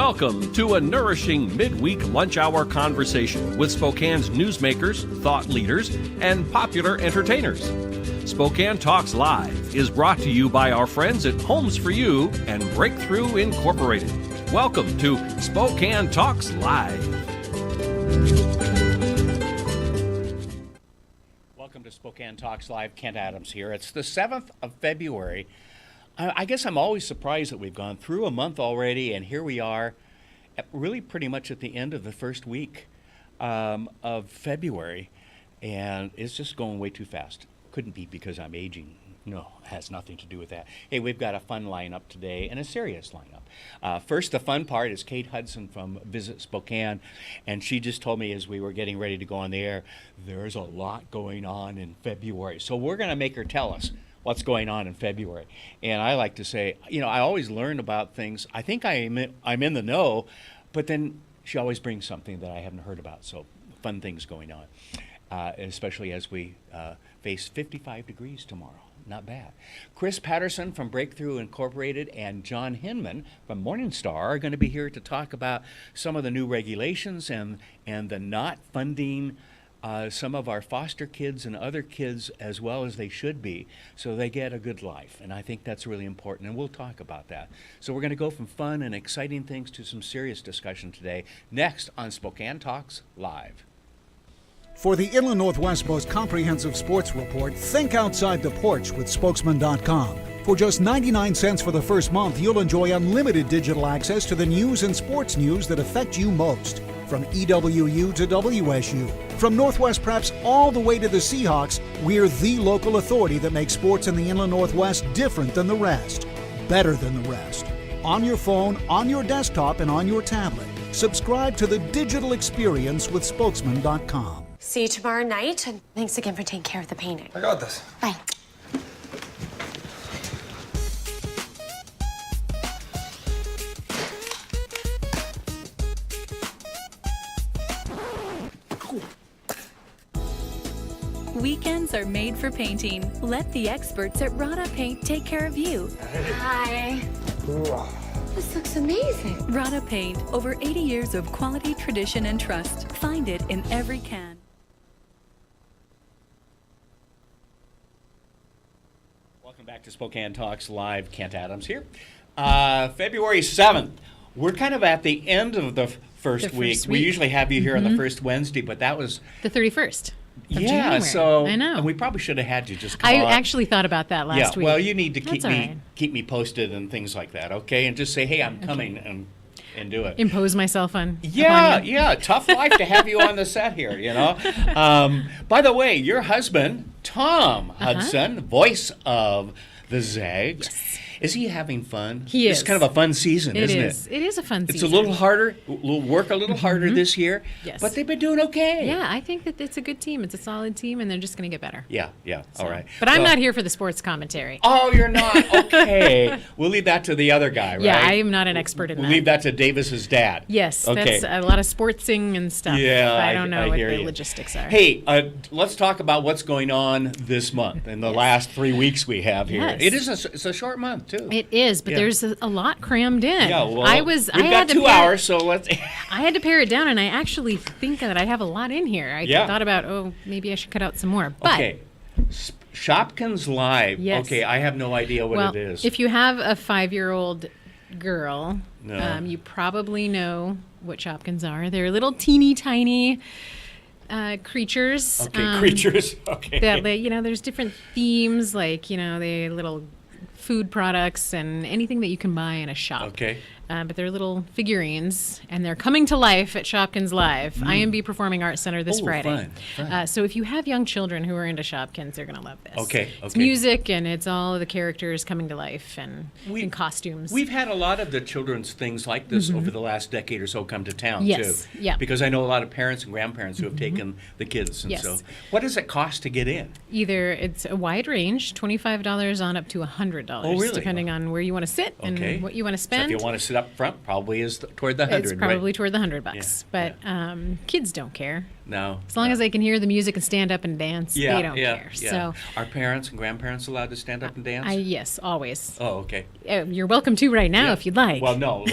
Welcome to a nourishing midweek lunch hour conversation with Spokane's newsmakers, thought leaders, and popular entertainers. Spokane Talks Live is brought to you by our friends at Homes for You and Breakthrough Incorporated. Welcome to Spokane Talks Live. Welcome to Spokane Talks Live. Kent Adams here. It's the 7th of February. I guess I'm always surprised that we've gone through a month already, and here we are, really pretty much at the end of the first week of February, and it's just going way too fast. Couldn't be because I'm aging. No, it has nothing to do with that. Hey, we've got a fun lineup today and a serious lineup. First, the fun part is Kate Hudson from Visit Spokane, and she just told me as we were getting ready to go on the air, there's a lot going on in February. So we're going to make her tell us what's going on in February. And I like to say, you know, I always learn about things. I think I'm in the know, but then she always brings something that I haven't heard about. So fun things going on, especially as we face 55 degrees tomorrow. Not bad. Chris Patterson from Breakthrough Incorporated and John Hindman from Morningstar are going to be here to talk about some of the new regulations and the not funding some of our foster kids and other kids as well as they should be, so they get a good life. And I think that's really important, and we'll talk about that. So we're going to go from fun and exciting things to some serious discussion today, next on Spokane Talks Live. For the Inland Northwest's most comprehensive sports report, think outside the porch with Spokesman.com. For just 99 cents for the first month, you'll enjoy unlimited digital access to the news and sports news that affect you most. From EWU to WSU, from Northwest Preps all the way to the Seahawks, we're the local authority that makes sports in the Inland Northwest different than the rest, better than the rest. On your phone, on your desktop, and on your tablet. Subscribe to the digital experience with Spokesman.com. See you tomorrow night, and thanks again for taking care of the painting. I got this. Bye. Weekends are made for painting. Let the experts at Rada Paint take care of you. Hi. This looks amazing. Rada Paint, over 80 years of quality, tradition, and trust. Find it in every can. Welcome back to Spokane Talks Live. Kent Adams here. February 7th. We're kind of at the end of the first week. We usually have you here on the first Wednesday, but that was the 31st. Yeah, January. so I know. And we probably should have had you just come I on. actually thought about that last week. Well, you need to keep That's keep me posted and things like that, okay? And just say, hey, I'm coming and do it. Impose myself on. Yeah. Tough life to have you on the set here, you know. By the way, your husband, Tom Hudson, voice of the Zags. Yes. Is he having fun? He is. It's kind of a fun season, isn't it? It is a fun season. It's a little harder. We'll work a little harder this year. Yes. But they've been doing okay. Yeah, I think that it's a good team. It's a solid team, and they're just going to get better. Yeah. So. All right. But I'm not here for the sports commentary. Oh, you're not? Okay. We'll leave that to the other guy, right? Yeah, I am not an expert in that. We'll leave that to Davis's dad. Yes, okay. That's a lot of sportsing and stuff. Yeah, I don't know what hear the you. logistics are. Hey, let's talk about what's going on this month in the last 3 weeks we have here. Yes. It's a short month, too. It is, but there's a lot crammed in. Yeah, well, we've got had 2 hours, so let's... I had to pare it down, and I actually think that I have a lot in here. I thought about, maybe I should cut out some more. But okay. Shopkins Live. Yes. Okay, I have no idea what it is. If you have a 5-year-old girl, you probably know what Shopkins are. They're little teeny tiny creatures. Okay, creatures. Okay. That there's different themes, like they little food products and anything that you can buy in a shop. Okay. But they're little figurines, and they're coming to life at Shopkins Live, IMB Performing Arts Center this Friday. Fun. So if you have young children who are into Shopkins, they're going to love this. Okay. It's music, and it's all of the characters coming to life and in costumes. We've had a lot of the children's things like this over the last decade or so come to town, too. Yeah. Because I know a lot of parents and grandparents who have taken the kids. And so what does it cost to get in? Either it's a wide range, $25 on up to $100. Oh, really? depending on where you want to sit and what you want to So spend. if you want to sit up front, probably is toward the 100, it's probably right? toward the $100. Yeah, But kids don't care. No. As long as they can hear the music and stand up and dance, they don't care. Yeah. So, Are parents and grandparents allowed to stand up and dance? yes, always. Oh, okay. You're welcome to right now if you'd like. Well, no,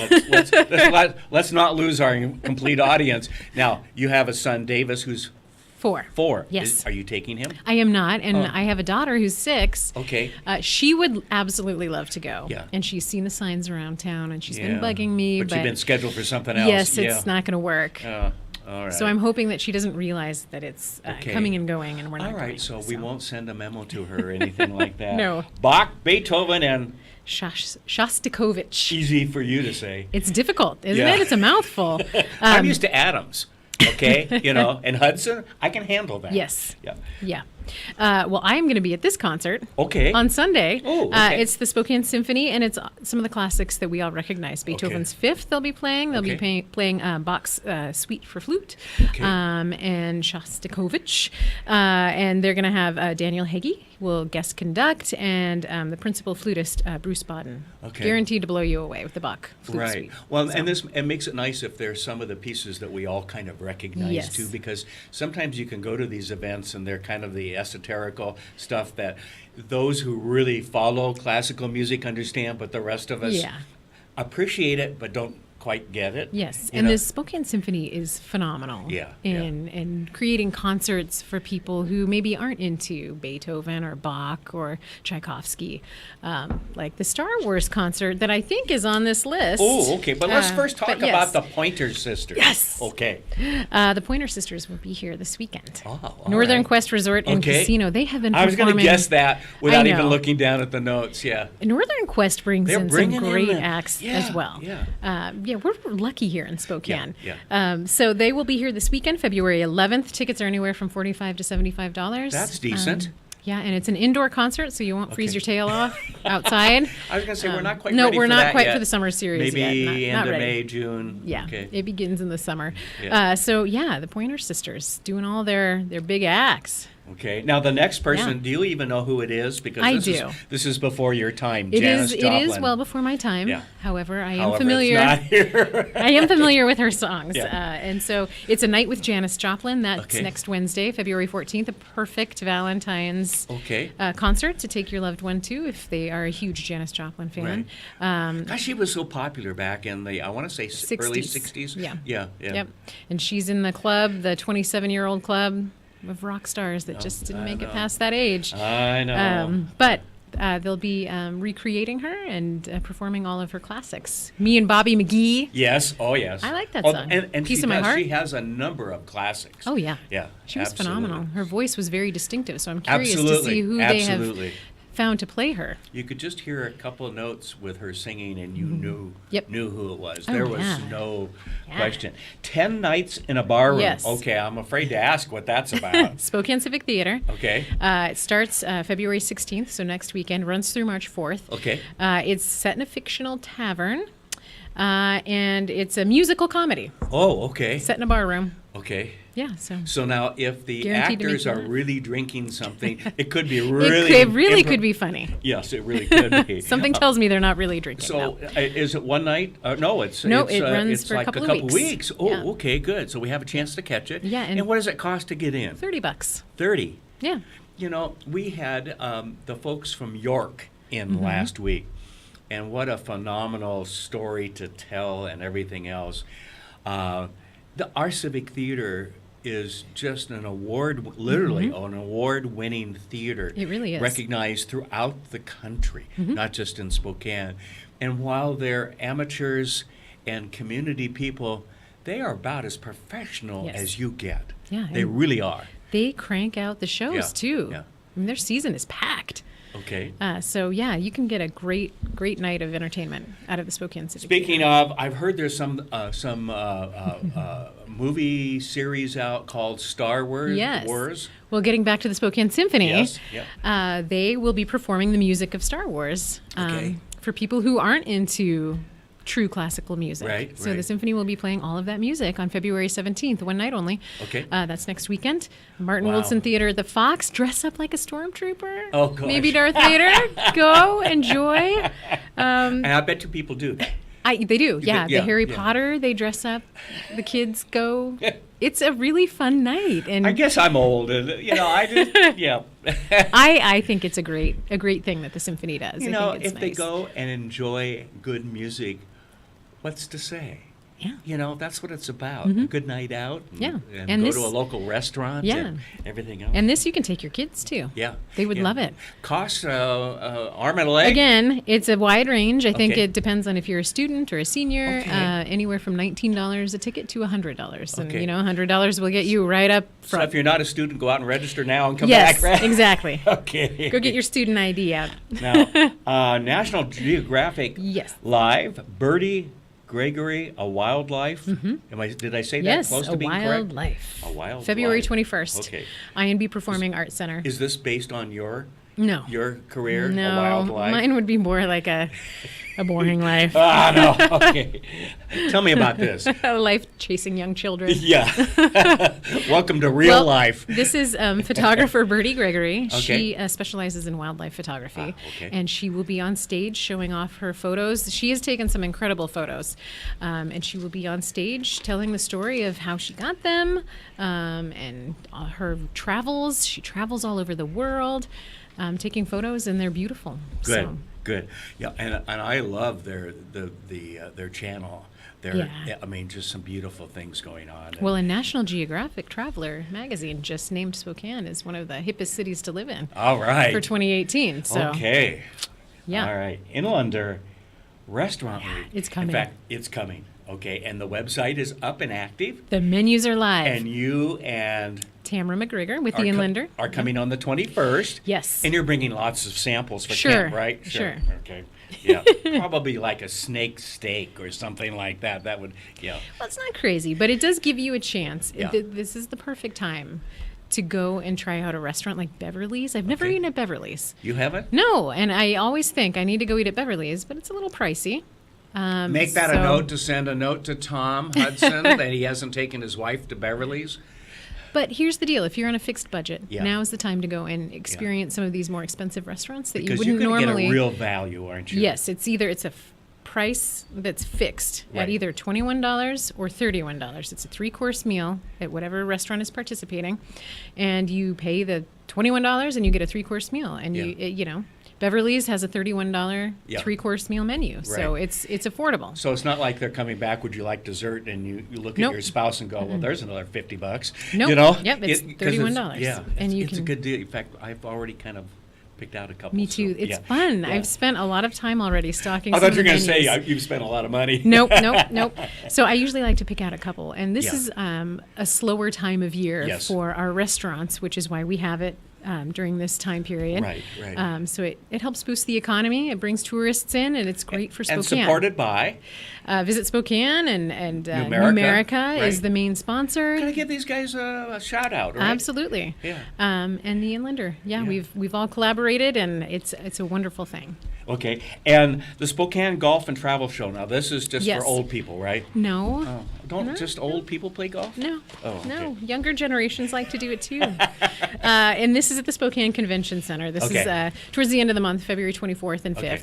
let's not lose our complete audience. Now, you have a son, Davis, who's 4. 4. Yes. Are you taking him? I am not, and I have a daughter who's 6. Okay. She would absolutely love to go. Yeah. And she's seen the signs around town, and she's been Yeah. bugging me. But you've been scheduled for something else. Yes, it's not going to work. All right. So I'm hoping that she doesn't realize that it's Okay. coming and going, and we're not All right, going. so we won't send a memo to her or anything like that. No. Bach, Beethoven, and Shostakovich. easy for you to say. It's difficult, isn't Yeah. it? It's a mouthful. I'm used to Adams, okay? And Hudson, I can handle that. Yes. Yeah. Yeah. Well, I am going to be at this concert Okay. on Sunday. Oh, okay. It's the Spokane Symphony, and it's some of the classics that we all recognize. Beethoven's Fifth they'll be playing. They'll Okay. be playing Bach's Suite for Flute, Okay. and Shostakovich. And they're going to have Daniel Heggie will guest conduct, and the principal flutist, Bruce Bodden. Okay. Guaranteed to blow you away with the Bach flute Right. suite. Well, So- and it makes it nice if there's some of the pieces that we all kind of recognize Yes. too, because sometimes you can go to these events and they're kind of the esoterical stuff that those who really follow classical music understand, but the rest of us Yeah. appreciate it but don't quite get it. Yes, You and know? the Spokane Symphony is phenomenal. Yeah, in creating concerts for people who maybe aren't into Beethoven or Bach or Tchaikovsky, like the Star Wars concert that I think is on this list. Oh, okay. But let's first talk but yes. about the Pointer Sisters. Yes. Okay. The Pointer Sisters will be here this weekend. Oh, all Northern right. Quest Resort and Okay. Casino. They have been I was going to performing. guess that without I even know. looking down at the notes. Yeah. Northern Quest brings They're in some bringing in great the- acts yeah, as well. yeah. We're lucky here in Spokane. Yeah, So they will be here this weekend, February 11th. Tickets are anywhere from $45 to $75. That's decent. Yeah, and it's an indoor concert, so you won't freeze Okay. your tail off outside. I was going to say, we're not quite no, ready we're for not that quite yet. for the summer series Maybe yet. Not end of ready. May, June. Yeah, Okay. it begins in the summer. Yeah. The Pointer Sisters doing all their big acts. Okay. Now the next person, Yeah. do you even know who it is? Because I this do. This is before your time. It Janis is Joplin. well before my time. Yeah. However, I am However, familiar. It's not here. I am familiar with her songs. Yeah. And so it's a night with Janis Joplin. That's Okay. next Wednesday, February 14th, a perfect Valentine's Okay. concert to take your loved one to if they are a huge Janis Joplin fan. Gosh, she was so popular back in the, I want to say, early 60s. Yeah. Yeah. Yep. And she's in the club, the 27-year-old club of rock stars that just didn't make it past that age. I know. But they'll be recreating her and performing all of her classics. Me and Bobby McGee. Yes. Oh, yes. I like that Oh, song. And Piece she of My does. Heart. She has a number of classics. Oh, yeah. Yeah. She was absolutely. phenomenal. Her voice was very distinctive, so I'm curious to Absolutely. see who Absolutely. they have found to play her. You could just hear a couple of notes with her singing, and you knew Yep. knew who it was. Oh, There was yeah. no Yeah. question. 10 nights in a bar room. Yes. Okay, I'm afraid to ask what that's about. Spokane Civic Theater. Okay. It starts February 16th, so next weekend, runs through March 4th. Okay. It's set in a fictional tavern, and it's a musical comedy Oh, okay. set in a bar room. Okay. Yeah, so So now, if the Guaranteed to make actors you are laugh. really drinking something, it could be it really. could be funny. Yes, it really could be. Something tells me they're not really drinking. So, no. is it one night? No, it's No, it's, it runs it's for a like couple a of couple weeks. weeks. Oh, Yeah. okay, good. So we have a chance to catch it. Yeah, And what does it cost to get in? $30. 30. Yeah. You know, we had the folks from York in last week, and what a phenomenal story to tell and everything else. Our Civic Theater is just an literally an award-winning theater. It really is. Recognized throughout the country, not just in Spokane. And while they're amateurs and community people, they are about as professional Yes. as you get. Yeah, They and- really are. They crank out the shows, Yeah, too. yeah. I mean, their season is packed. Okay. So, yeah, you can get a great night of entertainment out of the Spokane Civic Speaking Theater. of, I've heard there's some movie series out called Star Wars. Yes. Wars. Well, getting back to the Spokane Symphony, Yes, yeah. they will be performing the music of Star Wars Okay. for people who aren't into true classical music. Right, So right. the symphony will be playing all of that music on February 17th, one night only. Okay. That's next weekend. Martin Wow. Wilson Theater at the Fox. Dress up like a stormtrooper. Oh, gosh. Maybe Darth Vader. Go, enjoy. And I bet you people do that. They do, yeah. yeah, The Harry yeah. Potter, they dress up. The kids go. It's a really fun night. And I guess I'm old, and I just yeah. I think it's a great thing that the symphony does. You I know, think it's if they nice. go and enjoy good music, what's to say? Yeah. That's what it's about. A good night out. Yeah. And And go this- to a local restaurant. Yeah. And everything else. And this you can take your kids to. yeah. They would yeah. love it. Cost arm and a leg. Again, it's a wide range. I think Okay. it depends on if you're a student or a senior. Okay. Anywhere from $19 a ticket to $100. And, Okay. $100 will get you right up So front. if you're not a student, go out and register now and come Yes, back. Right? exactly. Okay. Go get your student ID out. Now, National Geographic Yes. Live, Birdie Gregory, A Wildlife. Did I say that Yes, close A to being correct? Wildlife. A Wildlife. February 21st. Okay. INB Performing Arts Center. Is this based on your career? No, A Wildlife? mine would be more like a boring life. No. Okay. Tell me about this. A life chasing young children. Yeah. Welcome to real Well, life. This is photographer Birdie Gregory. Okay. She specializes in wildlife photography. Okay. And she will be on stage showing off her photos. She has taken some incredible photos. And she will be on stage telling the story of how she got them and her travels. She travels all over the world taking photos, and they're beautiful. Good. So, Good. Yeah, and I love their channel. Yeah. Just some beautiful things going on. well, and National Geographic Traveler magazine just named Spokane as one of the hippest cities to live in All right. for 2018. So, Okay. yeah. All right. Inlander Restaurant Week. it's coming. In fact, it's coming. Okay. And the website is up and active. The menus are live. And you and Tamara McGregor with the are Inlander. are coming on the 21st. Yes. And you're bringing lots of samples for Sure, Kent, right? sure. Okay. Yeah. Probably like a snake steak or something like that. That would, yeah. Well, it's not crazy, but it does give you a chance. Yeah. This is the perfect time to go and try out a restaurant like Beverly's. I've never Okay. eaten at Beverly's. You haven't? No, and I always think I need to go eat at Beverly's, but it's a little pricey. Make that a so- note to send a note to Tom Hudson that he hasn't taken his wife to Beverly's. But here's the deal: if you're on a fixed budget, Yeah. now is the time to go and experience some of these more expensive restaurants that Because you you're wouldn't going to normally. get a real value, aren't you? Yes, it's a price that's fixed Right. at either $21 or $31. It's a 3-course meal at whatever restaurant is participating, and you pay the $21 and you get a 3-course meal. And Yeah. Beverly's has a $31 Yeah. 3-course meal menu, so Right. it's affordable. So it's not like they're coming back, would you like dessert? And you look at Nope. your spouse and go, well, there's another $50. Nope. You know? Yep, it's 'cause $31. Yeah, And you it's a can- good deal. In fact, I've already kind of picked out a couple. Me so, too. It's yeah. fun. Yeah. I've spent a lot of time already stalking. I some thought you were of the going to say menus. you've spent a lot of money. Nope. So I usually like to pick out a couple, and this Yeah. is a slower time of year Yes. for our restaurants, which is why we have it during this time period. Right, right. So it helps boost the economy. It brings tourists in, and it's great for Spokane. And supported by. Visit Spokane and Numerica, Numerica is right. the main sponsor. Can I give these guys a shout out? Right? Absolutely. Yeah. And the Inlander. Yeah, we've all collaborated, and it's a wonderful thing. Okay. And the Spokane Golf and Travel Show. Now, this is just Yes. for old people, right? No. Oh, don't No, just old people play golf? No, Oh, okay. no. Younger generations like to do it too. And this is at the Spokane Convention Center. This is Okay. towards the end of the month, February 24th and Okay.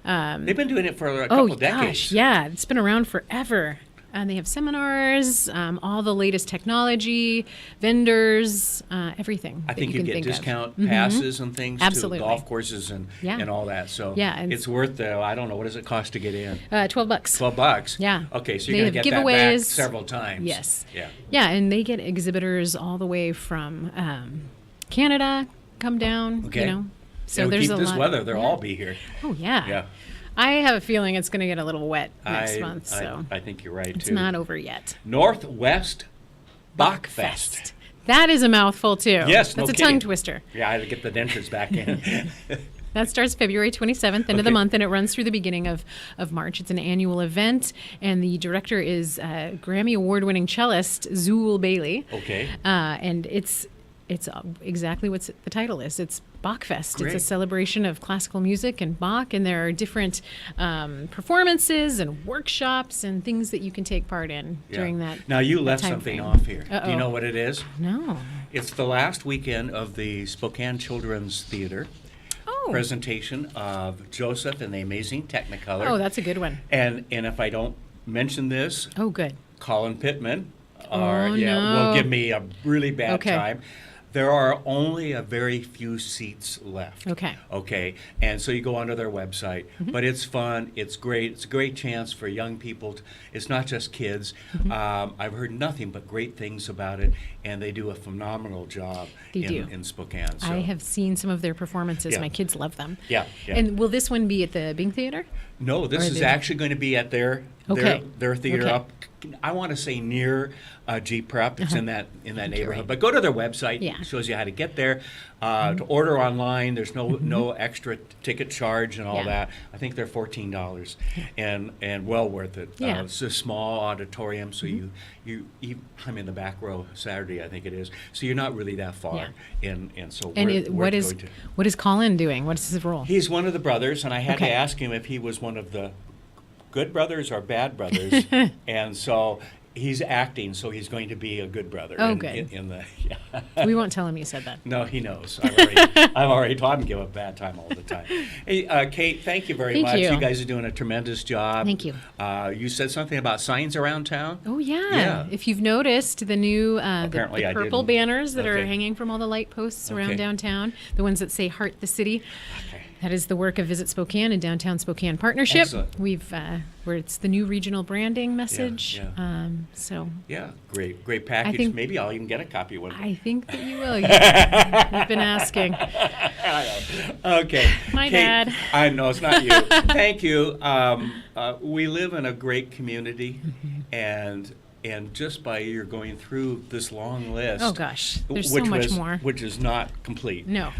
5th. They've been doing it for a couple Oh, decades. gosh, yeah. It's been around forever. And they have seminars, all the latest technology, vendors, everything. I that think you get can think of. discount passes and things Absolutely. to golf courses and Yeah. and all that. So Yeah, and- it's worth the, I don't know, what does it cost to get in? $12. $12. Yeah. Okay, so They you're going to have get that back giveaways. several times. Yes. Yeah. Yeah, and they get exhibitors all the way from Canada come down, Okay. you know. So And we there's keep a this lot. weather, they'll yeah. all be here. Oh yeah. Yeah. I have a feeling it's going to get a little wet next month, so I think you're right, it's too. not over yet. Northwest Bachfest. That is a mouthful too. Yes, no That's a kidding. tongue twister. Yeah, I had to get the dentures back in. That starts February 27th, end of the Okay. month, and it runs through the beginning of March. It's an annual event, and the director is Grammy Award-winning cellist Zool Bailey. Okay. And it's exactly what the title is. It's Bachfest. Great. It's a celebration of classical music and Bach, and there are different performances and workshops and things that you can take part in during that. Now, you that left time something frame. off here. Do Uh-oh. you know what it is? No. It's the last weekend of the Spokane Children's Theater Oh. presentation of Joseph and the Amazing Technicolor. Oh, that's a good one. And if I don't mention this, Oh, good. Colin Pittman Oh, will no. give me a really bad Okay. time. There are only a very few seats left. Okay. Okay. And so you go onto their website. But it's fun. It's great. It's a great chance for young people. It's not just kids. I've heard nothing but great things about it, and they do a phenomenal job They do. in Spokane. So. I have seen some of their performances. Yeah. My kids love them. Yeah, yeah. And will this one be at the Bing Theater? No, this Or is the- actually going to be at their Okay. theater Okay. up. I want to say near G Prep. It's in that neighborhood. Great. But go to their website. Yeah. It shows you how to get there. To order online, there's no extra ticket charge and all Yeah. that. I think they're $14, and well worth it. Yeah. It's a small auditorium, so you I'm in the back row Saturday, I think it is. So you're not really that far, and so And worth what is going to. what is Colin doing? What is his role? He's one of the brothers, and I had to Okay. ask him if he was one of the good brothers or bad brothers. And so he's acting, so he's going to be a good brother. Oh, in, good. In the, yeah. We won't tell him you said that. No, he knows. I've already told him to give a bad time all the time. Hey, Kate, thank you very Thank much. you. guys are doing a tremendous job. Thank you. You said something about signs around town? Oh yeah. Yeah. If you've noticed the new the Apparently I purple didn't. banners that are Okay. hanging from all the light posts around Okay. downtown, the ones that say "Heart the City." Okay. That is the work of Visit Spokane and Downtown Spokane Partnership. Excellent. We've where it's the new regional branding message. yeah. So Yeah, great package. think- Maybe I'll even get a copy of one. I think that you will. You've been asking. Okay. My Kate, bad. I know, it's not you. Thank you. We live in a great community, and just by you're going through this long list. Oh gosh, there's so which much was- more. Which is not complete. No.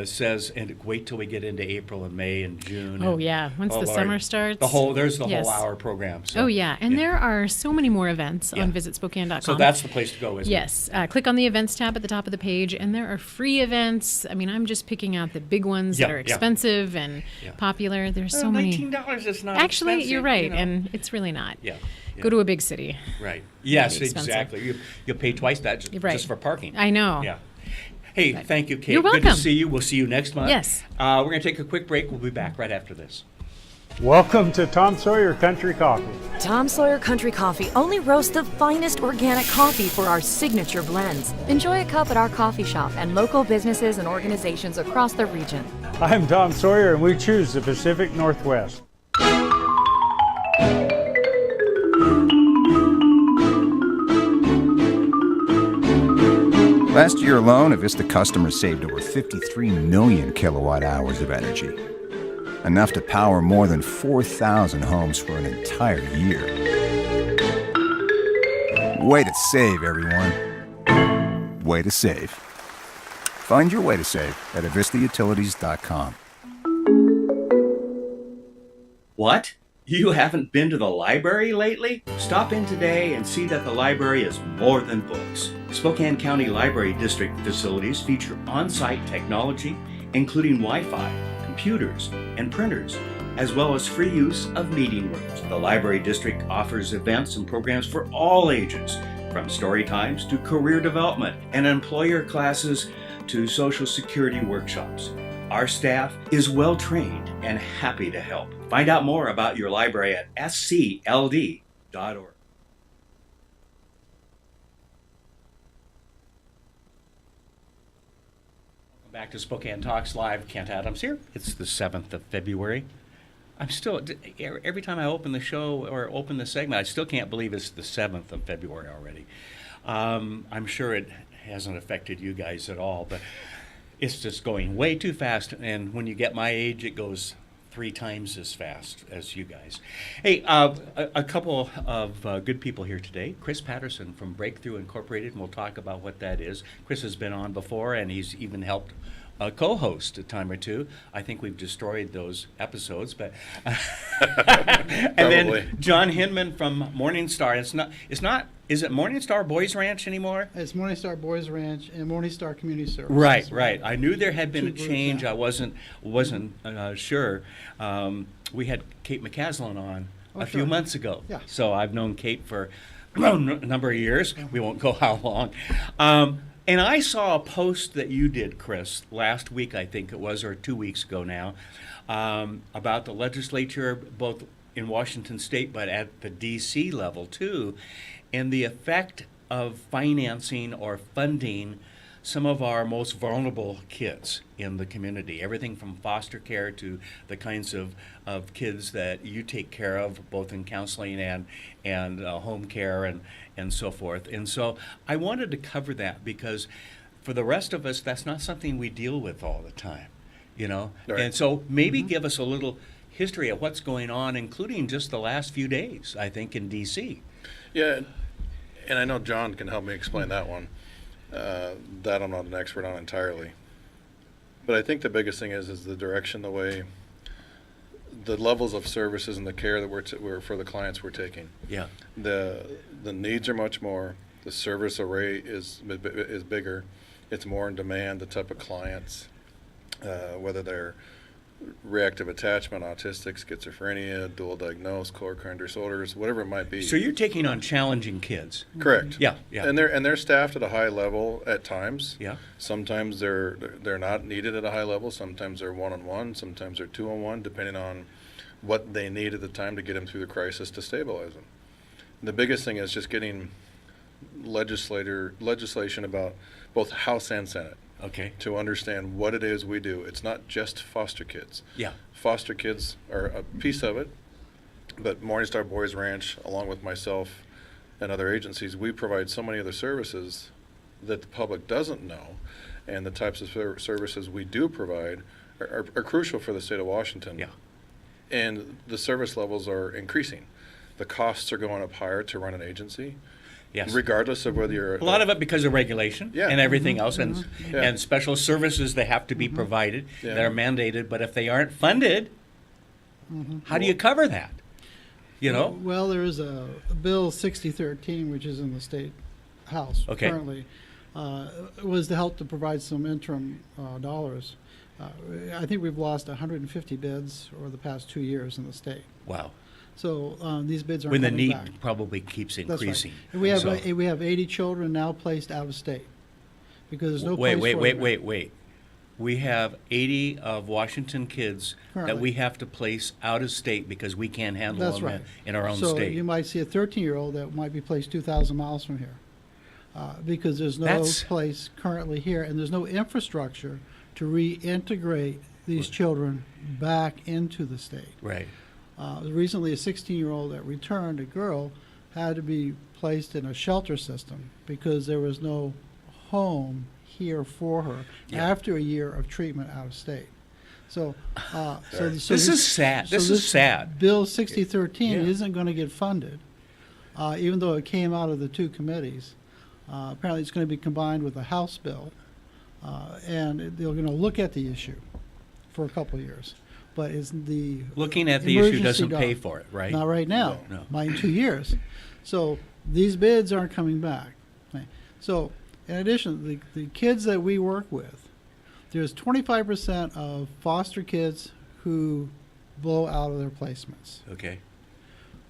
Says, and wait till we get into April and May and June. Oh and- yeah, once oh, the Lord. summer starts. There's the Yes. whole hour program. So, Oh yeah, and there are so many more events Yeah. on visitspokane.com. So that's the place to go, isn't it? Yes, click on the events tab at the top of the page, and there are free events. I mean, I'm just picking out the big ones that Yeah, are yeah. expensive and Yeah. popular. There's so many. $19 is not Actually, expensive, you're right, you know. and it's really not. Yeah. Go to a big city. Right. Yes, Really expensive. exactly. You'll pay twice that Right. just for parking. I know. Yeah. Hey, thank you, Kate. You're Good welcome. to see you. We'll see you next month. Yes. We're going to take a quick break. We'll be back right after this. Welcome to Tom Sawyer Country Coffee. Tom Sawyer Country Coffee only roasts the finest organic coffee for our signature blends. Enjoy a cup at our coffee shop and local businesses and organizations across the region. I'm Tom Sawyer, and we choose the Pacific Northwest. Last year alone, Avista customers saved over 53 million kilowatt hours of energy. Enough to power more than 4,000 homes for an entire year. Way to save, everyone. Way to save. Find your way to save at avistautilities.com. What? You haven't been to the library lately? Stop in today and see that the library is more than books. Spokane County Library District facilities feature on-site technology, including Wi-Fi, computers, and printers, as well as free use of meeting rooms. The Library District offers events and programs for all ages, from story times to career development and employer classes to Social Security workshops. Our staff is well trained and happy to help. Find out more about your library at scld.org. Welcome back to Spokane Talks Live. Kent Adams here. It's the 7th of February. I'm still, every time I open the show or open the segment, I still can't believe it's the 7th of February already. I'm sure it hasn't affected you guys at all, but it's just going way too fast. And when you get my age, it goes 3 times as fast as you guys. Hey, a couple of good people here today. Chris Patterson from Breakthrough Incorporated, and we'll talk about what that is. Chris has been on before, and he's even helped co-host a time or two. I think we've destroyed those episodes, but and then John Hindman from Morningstar. Is it Morningstar Boys Ranch anymore? It's Morningstar Boys Ranch and Morningstar Community Service. Right. I knew there had been a change. I wasn't sure. We had Kate McCaslin on a few months ago. Yeah. So I've known Kate for a number of years. We won't go how long. And I saw a post that you did, Chris, last week, I think it was, or 2 weeks ago now, about the legislature, both in Washington State, but at the D.C. level, too, and the effect of financing or funding some of our most vulnerable kids in the community, everything from foster care to the kinds of kids that you take care of, both in counseling and home care and so forth. And so I wanted to cover that because for the rest of us, that's not something we deal with all the time, you know? Right. And so maybe give us a little history of what's going on, including just the last few days, I think, in D.C. Yeah, and I know John can help me explain that one. That I'm not an expert on entirely. But I think the biggest thing is the direction, the way, the levels of services and the care that we're for the clients we're taking. Yeah. The needs are much more. The service array is bigger. It's more in demand. The type of clients, whether they're reactive attachment, autistic, schizophrenia, dual diagnosed, co-occurring disorders, whatever it might be. So you're taking on challenging kids. Correct. Yeah. And they're staffed at a high level at times. Yeah. Sometimes they're not needed at a high level. Sometimes they're one-on-one. Sometimes they're two-on-one, depending on what they need at the time to get them through the crisis to stabilize them. The biggest thing is just getting legislation about both House and Senate. Okay. To understand what it is we do. It's not just foster kids. Yeah. Foster kids are a piece of it, but Morningstar Boys Ranch, along with myself and other agencies, we provide so many other services that the public doesn't know, and the types of services we do provide are crucial for the state of Washington. Yeah. And the service levels are increasing. The costs are going up higher to run an agency. Yes. Regardless of whether you're a lot of it because of regulation and everything else, and special services that have to be provided that are mandated. But if they aren't funded, how do you cover that? You know. Well, there is a Bill 6013, which is in the state house currently. It was to help to provide some interim dollars. I think we've lost 150 bids over the past 2 years in the state. Wow. So these bids are when the need back. Probably keeps increasing. That's right. And we have 80 children now placed out of state because there's no place for them. Wait. We have 80 of Washington kids currently that we have to place out of state because we can't handle them in our own state. So you might see a 13-year-old that might be placed 2,000 miles from here because there's no place currently here, and there's no infrastructure to reintegrate these children back into the state. Right. Recently, a 16-year-old that returned, a girl, had to be placed in a shelter system because there was no home here for her after a year of treatment out of state. So, this is sad. This is sad. Bill 6013 isn't going to get funded, even though it came out of the two committees. Apparently, it's going to be combined with the House bill, and they're going to look at the issue for a couple of years. But is the looking at the issue doesn't pay for it, right? Not right now. No. Not in 2 years. So these bids aren't coming back. Right? So in addition, the kids that we work with, there's 25% of foster kids who blow out of their placements. Okay.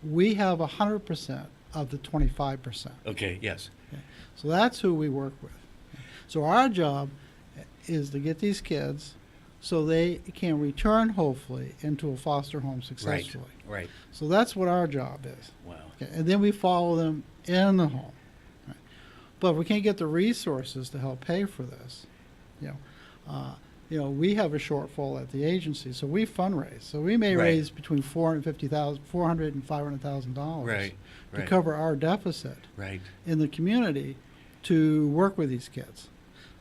We have 100% of the 25%. Okay. Yes. Okay. So that's who we work with. So our job is to get these kids so they can return, hopefully, into a foster home successfully. Right. So that's what our job is. Wow. Okay. And then we follow them in the home. Right? But if we can't get the resources to help pay for this, we have a shortfall at the agency, so we fundraise. So we may raise between $400,000 and $500,000 to cover our deficit in the community to work with these kids.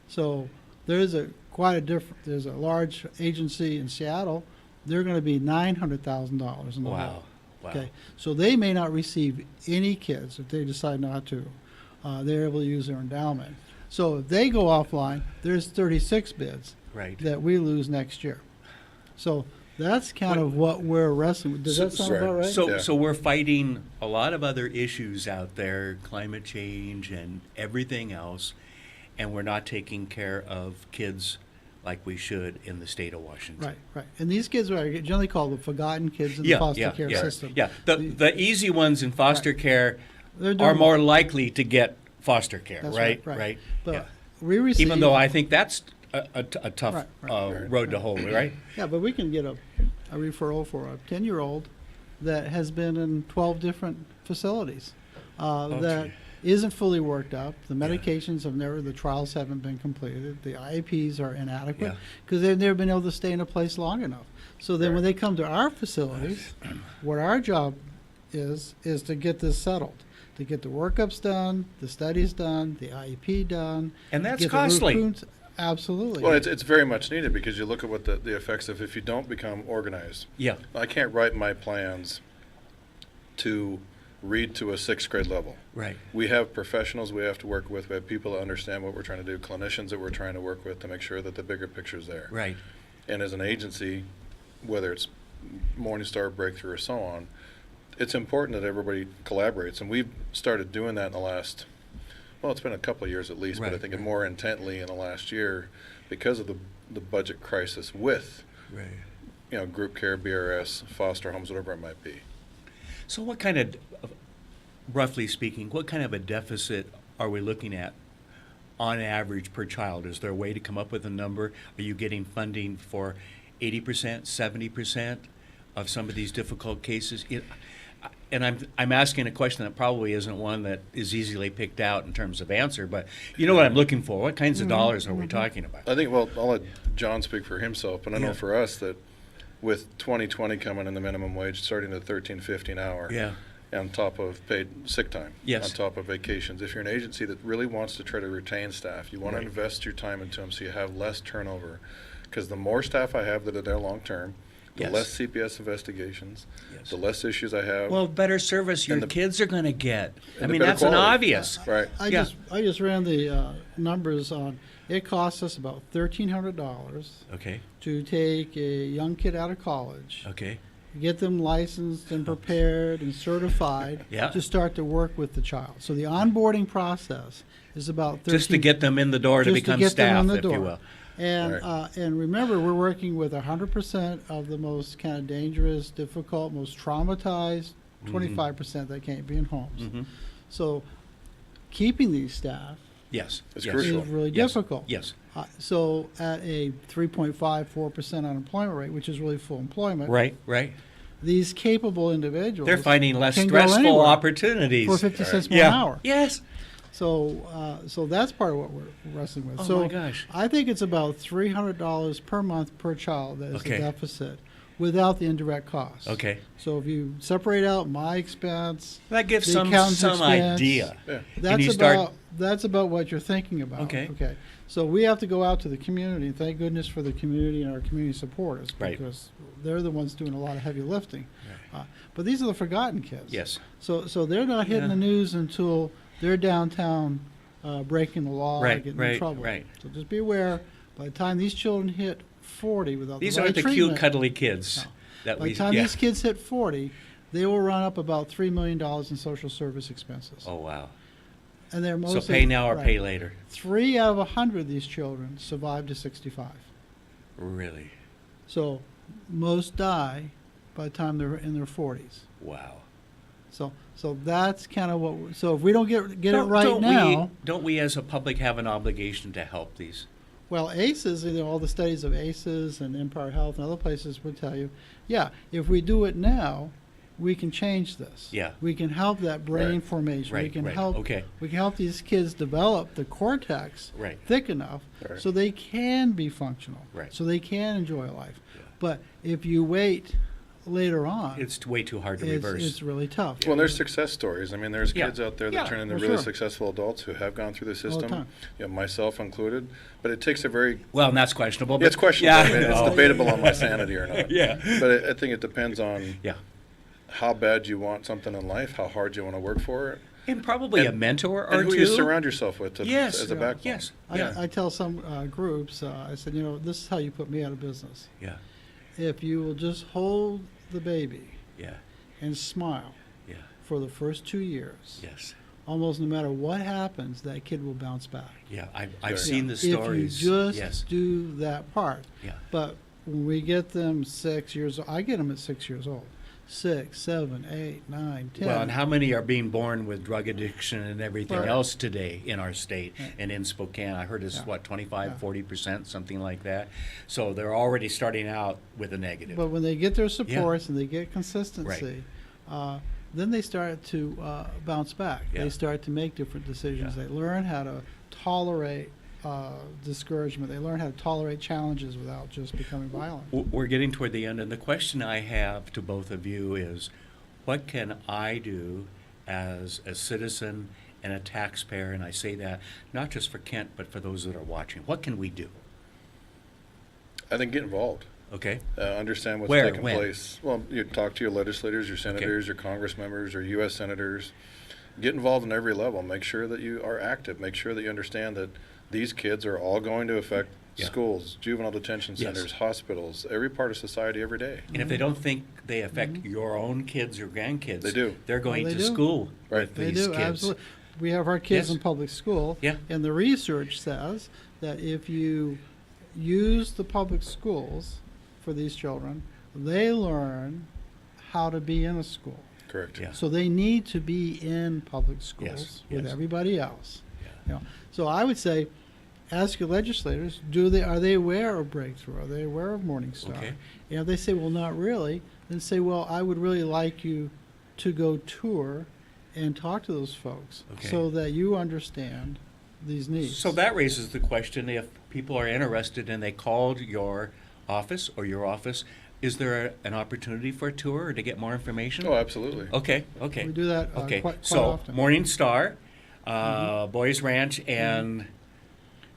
So there's there's a large agency in Seattle. They're going to be $900,000 in the hole. Wow. Okay, so they may not receive any kids if they decide not to. They're able to use their endowment. So if they go offline, there's 36 bids. that we lose next year. So that's kind of what we're wrestling with. Does that sound about right? So we're fighting a lot of other issues out there, climate change and everything else, and we're not taking care of kids like we should in the state of Washington. Right. And these kids are generally called the forgotten kids in the foster care system. Yeah, the easy ones in foster care are more likely to get foster care, right? But we receive, even though I think that's a tough road to hoe, right? Yeah, but we can get a referral for a 10-year-old that has been in 12 different facilities that isn't fully worked up. The medications the trials haven't been completed. The IEPs are inadequate because they've never been able to stay in a place long enough. So then when they come to our facilities, what our job is to get this settled, to get the workups done, the studies done, the IEP done. And that's costly. Absolutely. Well, it's very much needed because you look at what the effects of if you don't become organized. Yeah. I can't write my plans to read to a 6th grade level. Right. We have professionals we have to work with. We have people that understand what we're trying to do, clinicians that we're trying to work with to make sure that the bigger picture is there. Right. And as an agency, whether it's Morningstar, Breakthrough, or so on, it's important that everybody collaborates. And we've started doing that in the last, well, it's been a couple of years at least, but I think more intently in the last year because of the budget crisis with, group care, BRS, foster homes, whatever it might be. So what kind of, roughly speaking, what kind of a deficit are we looking at on average per child? Is there a way to come up with a number? Are you getting funding for 80%, 70% of some of these difficult cases? And I'm asking a question that probably isn't one that is easily picked out in terms of answer, but you know what I'm looking for. What kinds of dollars are we talking about? I think, well, I'll let John speak for himself, but I know for us that with 2020 coming in the minimum wage starting at $13.50 an hour, on top of paid sick time, on top of vacations. If you're an agency that really wants to try to retain staff, you want to invest your time into them so you have less turnover. Because the more staff I have that are there long term, the less CPS investigations, the less issues I have. Well, better service your kids are going to get. I mean, that's an obvious. Right. I just ran the numbers on. It costs us about $1,300 to take a young kid out of college, get them licensed and prepared and certified to start to work with the child. So the onboarding process is about just to get them in the door to become staff, if you will. And remember, we're working with 100% of the most kind of dangerous, difficult, most traumatized, 25% that can't be in homes. So keeping these staff is crucial. Is really difficult. Yes. So at a 3.54% unemployment rate, which is really full employment. Right. These capable individuals. They're finding less stressful opportunities. For 50 cents more an hour. Yes. So that's part of what we're wrestling with. Oh my gosh. I think it's about $300 per month per child that is the deficit without the indirect costs. So if you separate out my expense, that gives some expense, idea. That's about what you're thinking about. Okay. So we have to go out to the community. Thank goodness for the community and our community supporters because they're the ones doing a lot of heavy lifting. But these are the forgotten kids. Yes. So they're not hitting the news until they're downtown breaking the law and getting in trouble. So just be aware, by the time these children hit 40 without these the right aren't the treatment, cute, cuddly kids. By the time these kids hit 40, they will run up about $3 million in social service expenses. Oh, wow. And they're mostly, so pay now or pay later. 3 out of 100 of these children survive to 65. Really? So most die by the time they're in their 40s. Wow. So that's kind of what. So if we don't get it right now, don't we as a public have an obligation to help these? Well, ACEs, all the studies of ACEs and Empire Health and other places would tell you, if we do it now, we can change this. We can help that brain formation. We can help. We can help these kids develop the cortex thick enough so they can be functional. So they can enjoy life. But if you wait later on, it's way too hard to reverse. It's really tough. Well, there's success stories. I mean, there's kids out there that turn into really successful adults who have gone through the system, myself included. But it takes a very and that's questionable. But it's questionable. I mean, it's debatable on my sanity or not. But I think it depends on how bad you want something in life, how hard you want to work for it. And probably a mentor or who two. you surround yourself with as a backbone. Yes. I tell some groups, I said, this is how you put me out of business. Yeah. If you will just hold the baby and smile for the first 2 years, almost no matter what happens, that kid will bounce back. Yeah, I've seen the stories. If you just do that part. Yeah. But when we get them 6 years old, I get them at 6 years old. 6, 7, 8, 9, 10. Well, and how many are being born with drug addiction and everything else today in our state and in Spokane? I heard it's 25, 40%, something like that. So they're already starting out with a negative. But when they get their supports and they get consistency, then they start to bounce back. They start to make different decisions. They learn how to tolerate discouragement. They learn how to tolerate challenges without just becoming violent. We're getting toward the end, and the question I have to both of you is, what can I do as a citizen and a taxpayer, and I say that not just for Kent, but for those that are watching. What can we do? I think get involved. Okay. Understand what's taking place. Well, you talk to your legislators, your senators, your Congress members, your U.S. senators. Get involved in every level. Make sure that you are active. Make sure that you understand that these kids are all going to affect schools, juvenile detention centers, hospitals, every part of society every day. And if they don't think they affect your own kids or grandkids, they do. They're going to school with these kids. Absolutely. We have our kids in public school, and the research says that if you use the public schools for these children, they learn how to be in a school. Correct. Yeah. So they need to be in public schools with everybody else. So I would say, ask your legislators, are they aware of Breakthrough? Are they aware of Morningstar? Okay. And if they say, well, not really, then say, well, I would really like you to go tour and talk to those folks so that you understand these needs. So that raises the question, if people are interested and they called your office or your office, is there an opportunity for a tour or to get more information? Oh, absolutely. Okay. We do that quite so often. Morningstar, Boys Ranch, and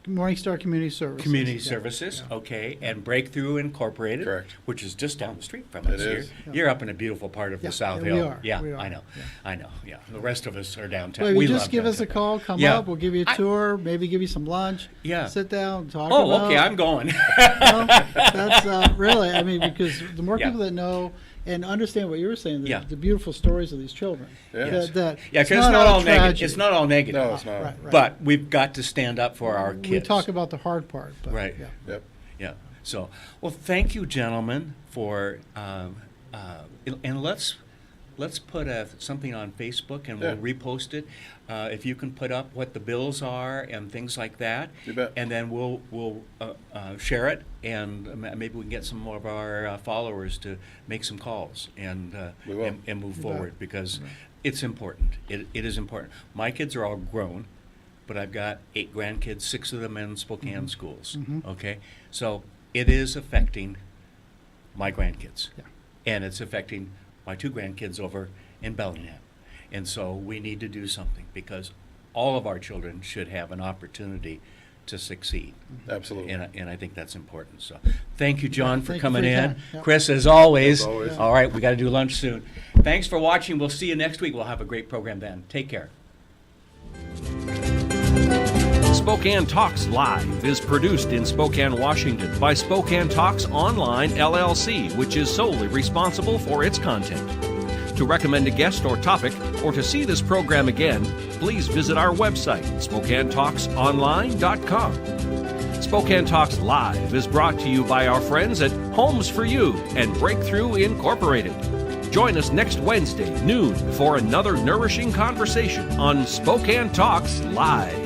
Morningstar Community Services. Community Services, okay, and Breakthrough Incorporated, correct, which is just down the street from us here. You're up in a beautiful part of the South Hill. We are. Yeah, we are. I know. Yeah, the rest of us are downtown. Well, we just love give us a downtown. call, come up, we'll give you a tour, maybe give you some lunch. Yeah. Sit down, talk Oh, about. okay, I'm going. Well, that's really, I mean, because the more people that know and understand what you were saying, the beautiful stories of these children. Because That it's not all negative. It's not all negative. No, it's not. Right. But we've got to stand up for our kids. We talk about the hard part. But Right. Yeah. So, well, thank you, gentlemen, for and let's put something on Facebook and we'll repost it. If you can put up what the bills are and things like that, you bet. And then we'll share it, and maybe we can get some more of our followers to make some calls and move forward because it's important. It is important. My kids are all grown, but I've got 8 grandkids, 6 of them in Spokane schools. Okay, so it is affecting my grandkids, and it's affecting my 2 grandkids over in Bellingham. And so we need to do something because all of our children should have an opportunity to succeed. Absolutely. And I think that's important. So thank you, John, for Thank you coming for your in. time. Yep. Chris, as always. always. All right, we got to do lunch soon. Thanks for watching. We'll see you next week. We'll have a great program then. Take care. Spokane Talks Live is produced in Spokane, Washington by Spokane Talks Online LLC, which is solely responsible for its content. To recommend a guest or topic, or to see this program again, please visit our website, SpokaneTalksOnline.com. Spokane Talks Live is brought to you by our friends at Homes for You and Breakthrough Incorporated. Join us next Wednesday, noon, for another nourishing conversation on Spokane Talks Live.